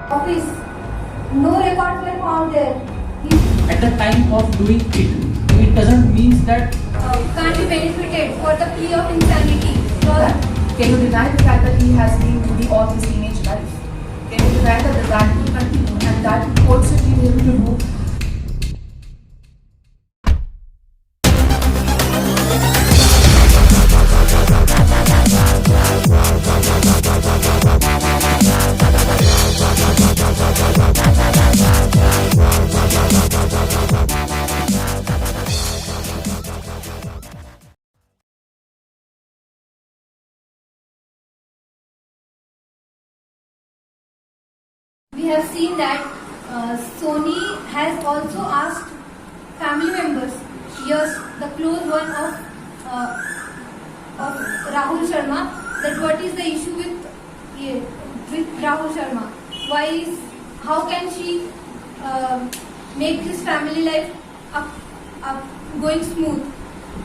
office. No records were found there. At the time of doing it doesn't mean that Can't be benefited for the plea of insanity. Can you deny the fact that he has been moody all his teenage life? Can you deny that that will continue and that will also lead him to do? We have seen that Sony has also asked family members, yes, the close one of Rahul Sharma, that what is the issue with Rahul Sharma? How can she make this family life up going smooth?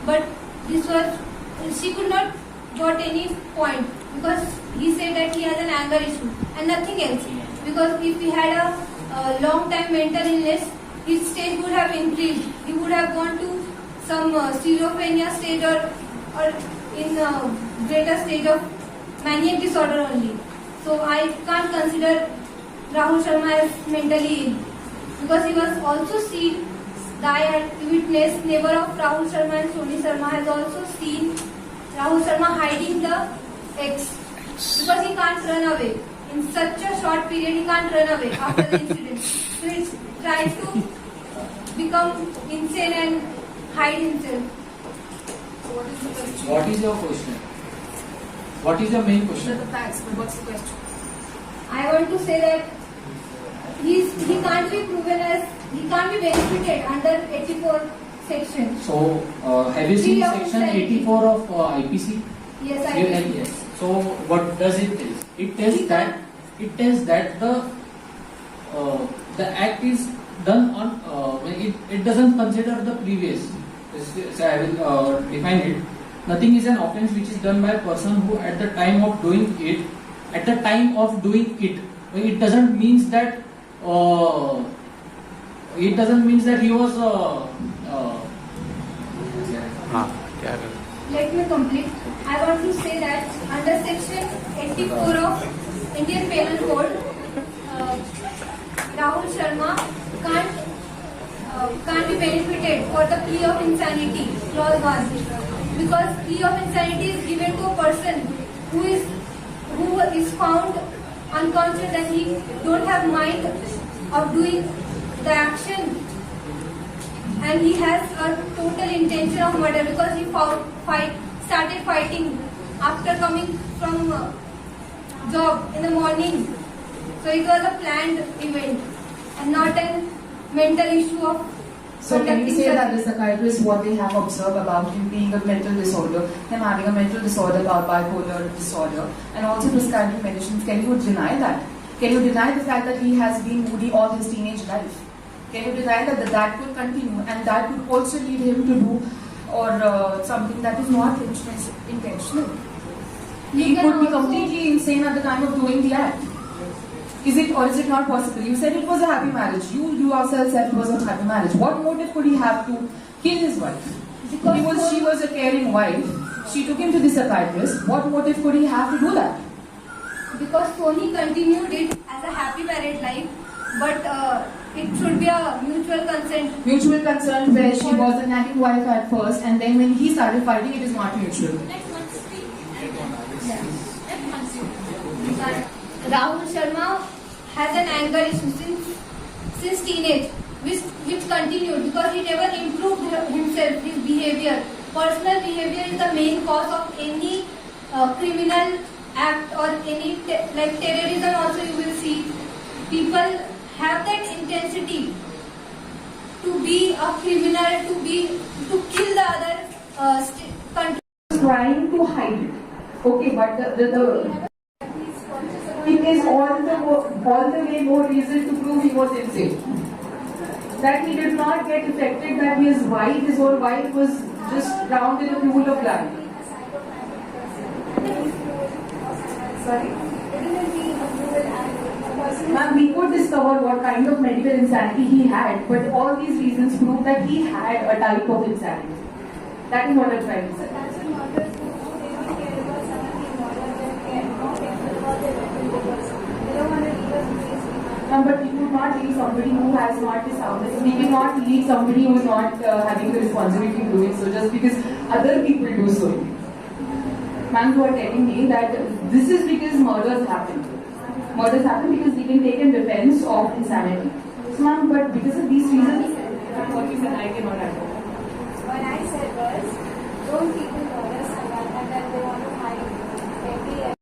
But she could not got any point because he said that he has an anger issue and nothing else. Because if he had a long time mental illness, his stage would have increased. He would have gone to some schizophrenia stage or in a greater stage of maniac disorder only. So I can't consider Rahul Sharma as mentally ill. Because he was also seen, the eyewitness, neighbor of Rahul Sharma and Sony Sharma has also seen Rahul Sharma hiding the ex. Because he can't run away. In such a short period, he can't run away after the incident. So he tries to become insane and hide himself. So what is the question? what is your question? What is your main question? The facts, but what's the question? I want to say that he can't be proven as, he can't be benefited under 84 section. So have you seen Plea of section insanity. 84 of IPC? Yes, I do. Yes. So what does it tell? It tells that the act is done on it doesn't consider the previous. So I will define it. Nothing is an offence which is done by a person who at the time of doing it, it doesn't means that he was Let me complete. I want to say that under section 84 of Indian Penal Code, Rahul Sharma can't be benefited for the plea of insanity, clause 1. Because plea of insanity is given to a person who is found unconscious and he don't have mind of doing the action, and he has a total intention of murder because he started fighting after coming from job in the morning. So it was a planned event and not a mental issue of. So can you say that the psychiatrist, what they have observed about him being a mental disorder, him having a mental disorder about bipolar disorder, and also prescribing medicines, can you deny that? Can you deny the fact that he has been moody all his teenage life? Can you deny that could continue and that could also lead him to do something that is not intentional? He could be completely insane at the time of doing the act. Is it or is it not possible? You said it was a happy marriage. You yourself said it was a happy marriage. What motive could he have to kill his wife? Because she was a caring wife. She took him to the psychiatrist. What motive could he have to do that? Because Sony continued it as a happy married life, but it should be a mutual consent. Mutual consent where she was a nagging wife at first, and then when he started fighting, it is not mutual. Rahul Sharma has an anger issue since teenage, which continued because he never improved himself, his behavior. Personal behavior is the main cause of any criminal act or any like terrorism. Also, you will see people have that intensity to be a criminal, to kill the other country. Trying to hide it. Okay, but it is all the way more reason to prove he was insane. That he did not get affected, that his whole wife was just drowned in a pool of blood. Sorry? Ma'am, we could discover what kind of medical insanity he had, but all these reasons prove that he had a type of insanity. That is what I'm trying to say. That's what mothers who really care about someone in order to care about their mental because they don't want to leave us in peace. But we could not leave somebody who has not the soundness. We cannot leave somebody who is not having the responsibility of doing so just because other people do so. Ma'am, you are telling me that this is because murders happen. Murders happen because we can take in defense of insanity. So, ma'am, but because of these reasons, what you said, I cannot handle. What I said was, don't people lawyers and that they want to hide every.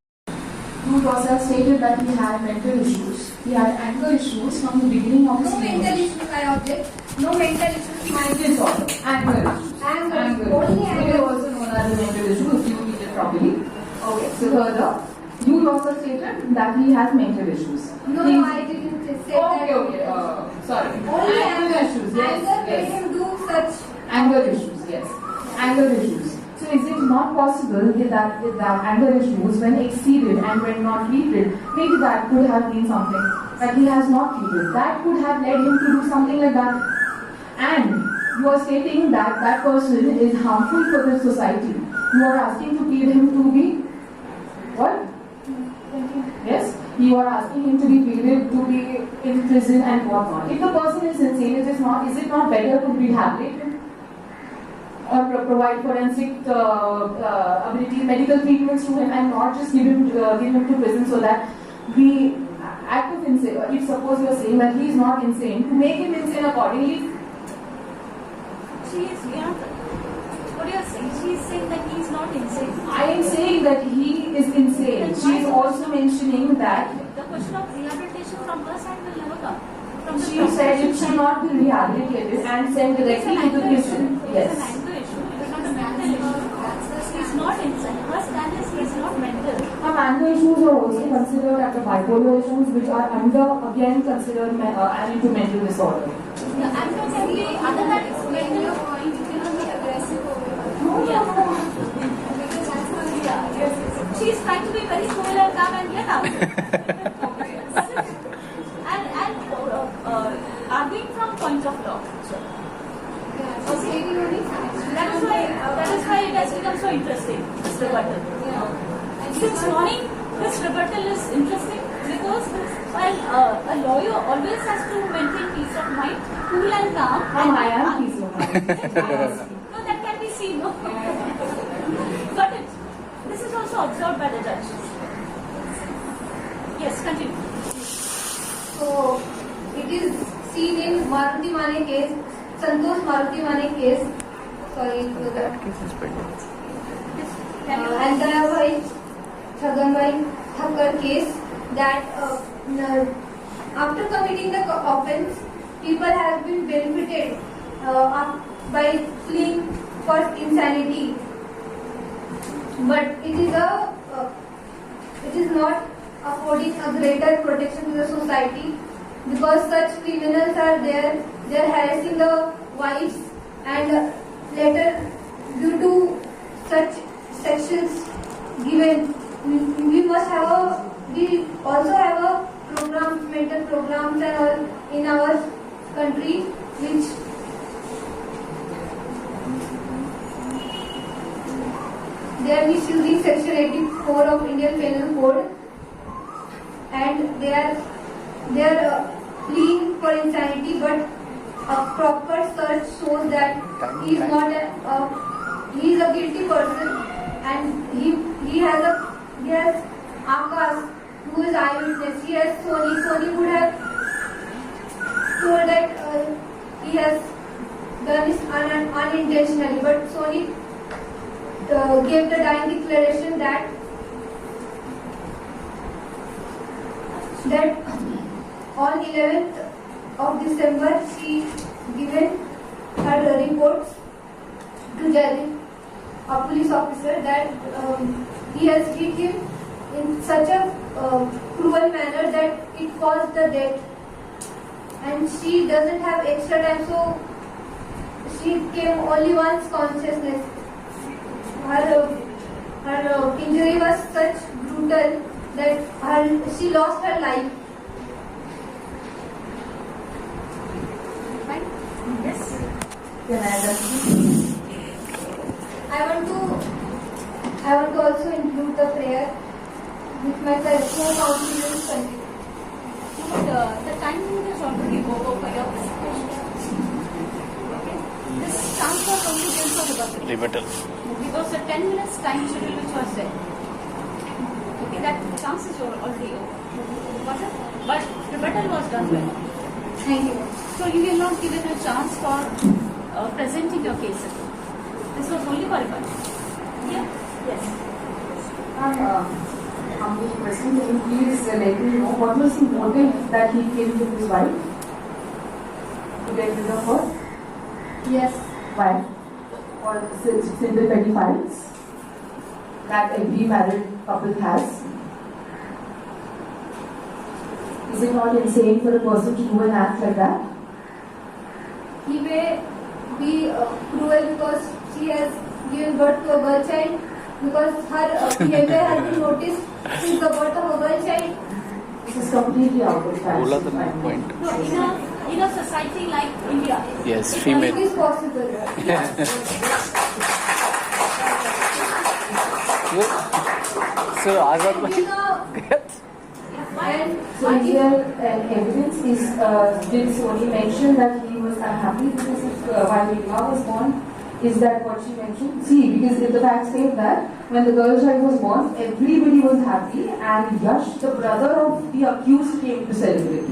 Dhruv Rosal stated that he had mental issues. He had anger issues from the beginning of his No mental issues, I object. No mental issues. mind disorder. Anger issues. Anger. Only It is anger. also known as a mental issue if you read it properly. Okay, so further, Dhruv Rosal stated that he has mental issues. No, He- no, I didn't say that. Okay. Sorry. Only anger issues. Yes. Anger made yes. him do such. Anger issues. Yes. Anger issues. So is it not possible that anger issues, when exceeded and when not treated, maybe that could have been something that he has not treated. That could have led him to do something like that. And you are stating that that person is harmful for the society. You are asking to plead him to be what? Yes, you are asking him to be pleaded to be in prison and whatnot. If the person is insane, is it not better to rehabilitate him or provide forensic ability, medical treatments to him, and not just give him to prison so that the act of insane? If suppose you are saying that he is not insane, to make him insane accordingly. What you are saying? She is saying that he is not insane. I am saying that he is insane. She is also mentioning that The question of rehabilitation from her side will never come. From the she said it should not be rehabilitated and sent directly to the prison. It's Yes. an anger issue. It's not a mental issue. He is not insane. Her stand is he is not mental. Anger issues are also considered as the bipolar issues, which are again considered into mental disorder. The anger can be other than mental. Your point, you cannot be aggressive over it. Yeah. Because that's not Yeah. She is trying to be very cool and calm and get out. and arguing from point of law. Yeah, she's stating only facts. That is why it has become so interesting. This rebuttal. Yeah. And Since morning, this rebuttal is interesting because while a lawyer always has to maintain peace of mind, cool and calm. I am peace of mind. No, that can be seen. No? But this is also observed by the judge. Yes, continue. So it is seen in Maruti Mane case, Santosh Maruti Mane case. Sorry, That case is pending. and Dayabai Chhaganbai Thakkar case that after committing the offence, people have been benefited by fleeing for insanity. But it is not affording a greater protection to the society because such criminals are there. They are harassing the wives and later due to such sections given, we also have a program, mental programs and all in our country which they are misusing section 84 of Indian Penal Code and they are pleading for insanity, but a proper search shows that he is not he is a guilty person and he has Akash who is eyewitness. He has Soni would have told that he has done this unintentionally, but Soni gave the dying declaration that on 11th of December she given her reports to judge, a police officer, that he has hit him in such a cruel manner that it caused the death, and she doesn't have extra time, so she came only once consciousness. Her injury was such brutal that she lost her life. Can I add that? I want to also include the prayer with my co-counsel in country. But the time limit is already over for your presentation. Okay? This chance was only given for rebuttal. Rebuttal. Because the 10 minutes time schedule which was there. Okay, that chance is already over. Got it? But rebuttal was done well. Thank you. So you will not given a chance for presenting your case. This was only for rebuttal. Yeah? Yes. I'm question. Can you please let me know what was the motive that he came to his wife? To get rid of her? Yes. Why? Or simple petty fights that every married couple has? Is it not insane for a person to do an act like that? He may be cruel because she has given birth to a girl child, because her behavior has been noticed since the birth of a girl child. This is completely out of बोला fashion. था point. No, in a society like India, Yes, It female. is possible. So Azad And you know, and So is there evidence? Did Sony mention that he was unhappy because of while Rima was born? Is that what she mentioned? See, because if the facts state that when the girl child was born, everybody was happy, and Yash, the brother of the accused, came to celebrate.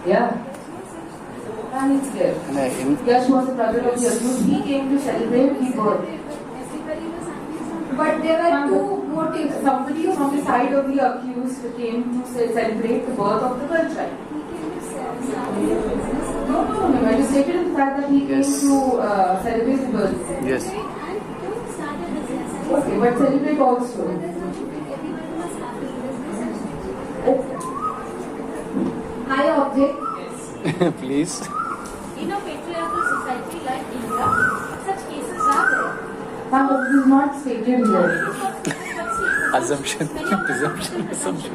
Yeah. And it's there. Yash was the brother of the accused. He came to celebrate the birth. but there were two motives. Somebody from the side of the accused came to celebrate the birth of the girl child. No. I just stated the fact that he came Yes. to celebrate the birth. Yes. Okay, but celebrate also. I object. Please. in a patriarchal society like India, such cases are there. But it is not stated here. Assumption. Assumption.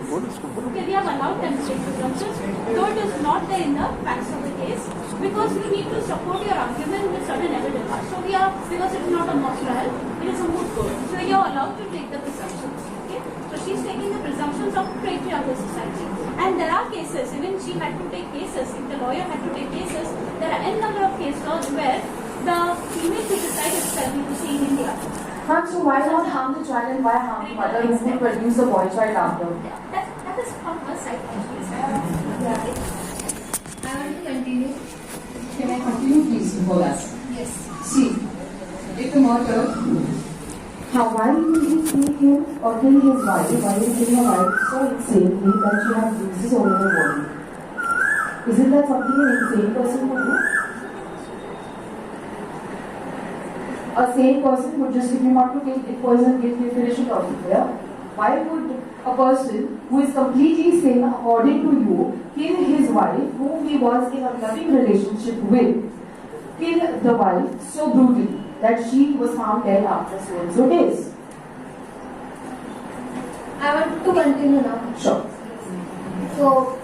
Okay, we have allowed them to take presumptions, though it is not there in the facts of the case, because we need to support your argument with certain evidence. So because it is not a mock trial, it is a moot court. So you are allowed to take the presumptions. Okay? So she is taking the presumptions of patriarchal society. And there are cases, even she had to take cases, if the lawyer had to take cases, there are n number of case laws where the female feticide itself you will see in India. Ma'am, so why not harm the child and why harm the mother who will produce the boy child after? That is from her side. I want to continue. Can I continue please before that? Yes. See, if the murder, why did he kill him or kill his wife? Why did he kill her wife so insanely that she had bruises all over her body? Isn't that something an insane person would do? A sane person would just, if you want to take poison, finish it off. Yeah? Why would a person who is completely sane, according to you, kill his wife, whom he was in a loving relationship with, kill the wife so brutally that she was found dead after so and so days? I want to continue now. Sure. So,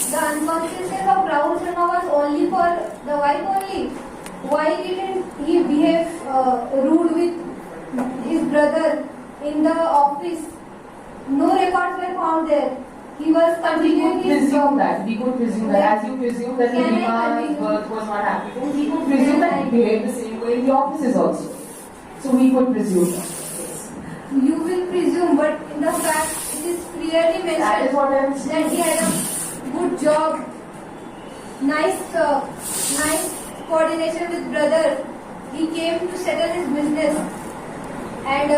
the unconsciousness of Rahul Sharma was only for the wife only. Why didn't he behave rude with his brother in the office? No records were found there. He was We could continuing his presume job. that. We could presume that. As you presume that Can I Rima's continue? birth was not happening, we could presume that he behaved the same way in the offices also. So we could presume that. You will presume, but in the fact it is clearly That is mentioned what I am that saying. he had a good job, nice coordination with brother. He came to settle his business, and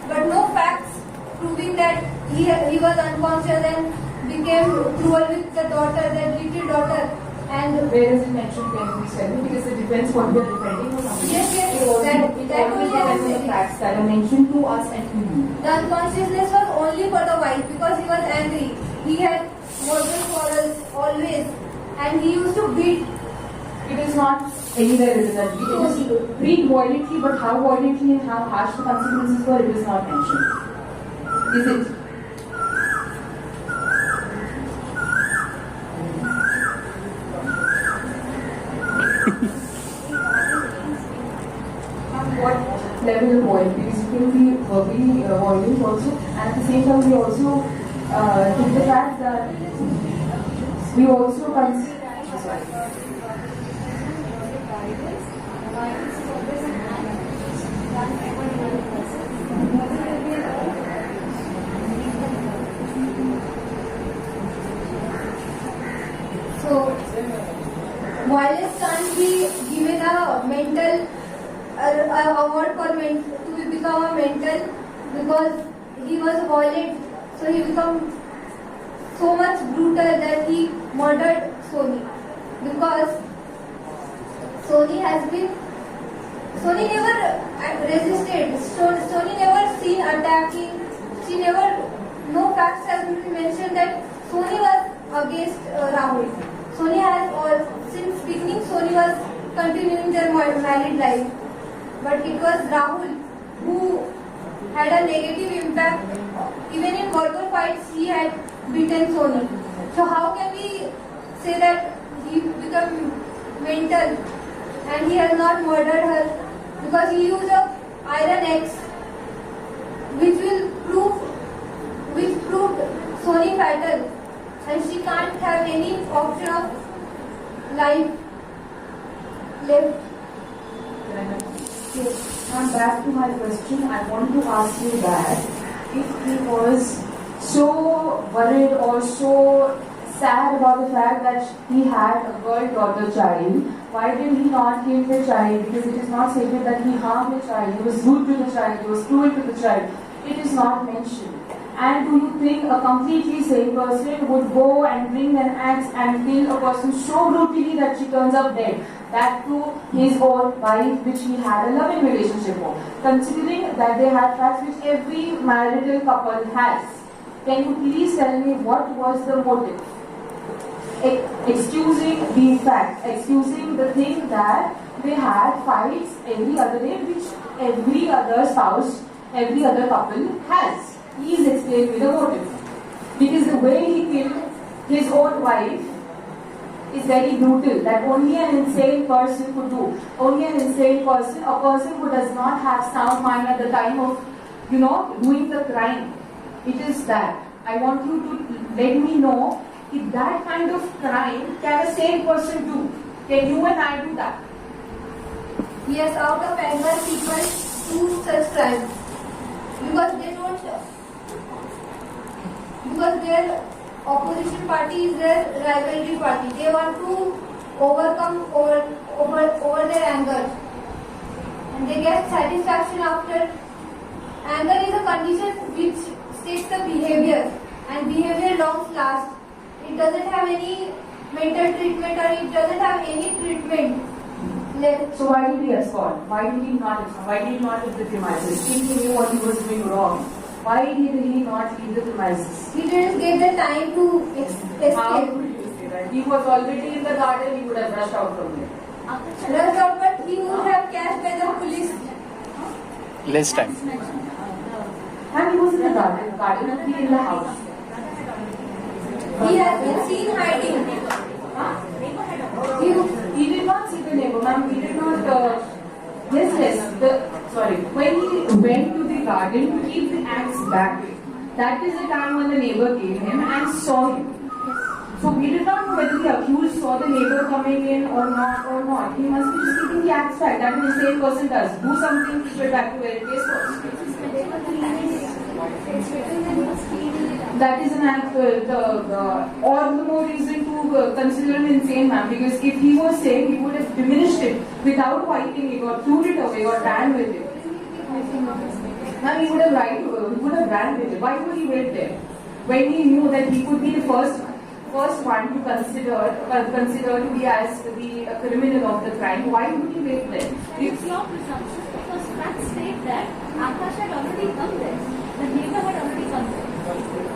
but no facts proving that he was unconscious and became cruel with the daughter, the little daughter. And Where is it mentioned? Can you tell me? Because it depends what we are defending or something. Yes, It always that always was depends on the facts that are mentioned to us and to you. the unconsciousness was only for the wife because he was angry. He had verbal quarrels always, and he used to beat. It is not anywhere written that we just beat violently, but how violently and how harsh the consequences were, it is not mentioned. Is it? verbally violent also, and at the same time we also took the fact that we also So, violence can't be given a mental award for to become a mental, because he was violent, so he became so much brutal that he murdered Sony. Because Sony never resisted. Sony never seen attacking. She never, no facts has been mentioned that Sony was against Rahul. Sony has, or since beginning, Sony was continuing their married life. But it was Rahul who had a negative impact. Even in verbal fights, he had beaten Sony. So how can we say that he became mental and he has not murdered her? Because he used a iron axe, which proved Sony fatal, and she can't have any option of life left. Yes. Now back to my question, I want to ask you that if he was so worried or so sad about the fact that he had a girl daughter child, why did he not kill the child? Because it is not stated that he harmed the child, he was rude to the child, he was cruel to the child. It is not mentioned. And do you think a completely sane person would go and bring an axe and kill a person so brutally that she turns up dead? That to his own wife, which he had a loving relationship with. Considering that they had facts which every marital couple has, can you please tell me what was the motive? Excusing these facts, excusing the thing that they had fights every other day, which every other spouse, every other couple has. Please explain me the motive. Because the way he killed his own wife is very brutal, that only an insane person could do. Only an insane person, a person who does not have sound mind at the time of, doing the crime. It is that. I want you to let me know if that kind of crime can a sane person do. Can you and I do that? Yes, out of anger, people do such crimes. Because they don't, because their opposition party is their rivalry party. They want to overcome over their anger. And they get satisfaction after. Anger is a condition which states the behavior, and behavior long lasts. It doesn't have any mental treatment, or it doesn't have any treatment left. So why did he escort? Why did he not leave the premises? If he knew what he was doing wrong, why did he not leave the premises? He didn't get the time to escape. How could you say that? He was already in the garden, he would have rushed out from there. Rushed out, but he would have catched by the police. Less time. And he was in the garden would be in the house. He has been seen hiding. He did not see the neighbor, ma'am. He did not. When he went to the garden to keep the axe back, that is the time when the neighbor came him and saw him. So we did not know whether the accused saw the neighbor coming in or not. He must be just keeping the axe back. That is the same person does. Do something, keep it back to where it is first. That is an act, or the more reason to consider him insane, ma'am. Because if he was sane, he would have diminished it without fighting it, or threw it away, or ran with it. Ma'am, he would have ran with it. Why would he wait there? When he knew that he could be the first one to consider to be as the criminal of the crime, why would he wait there? It's not presumption because facts state that Akash had already come there. The neighbor had already come there.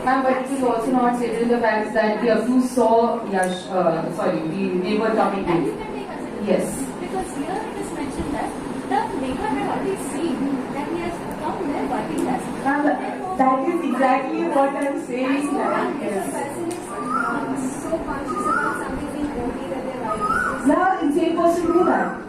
Ma'am, but it is also not stated in the facts that the accused saw the neighbor coming And you in. can take as a Yes. because here it is mentioned that the neighbor had already seen that he has come there biting us. Ma'am, that is exactly what I am saying. So conscious about something being dirty that they're writing. Yeah, insane person do that.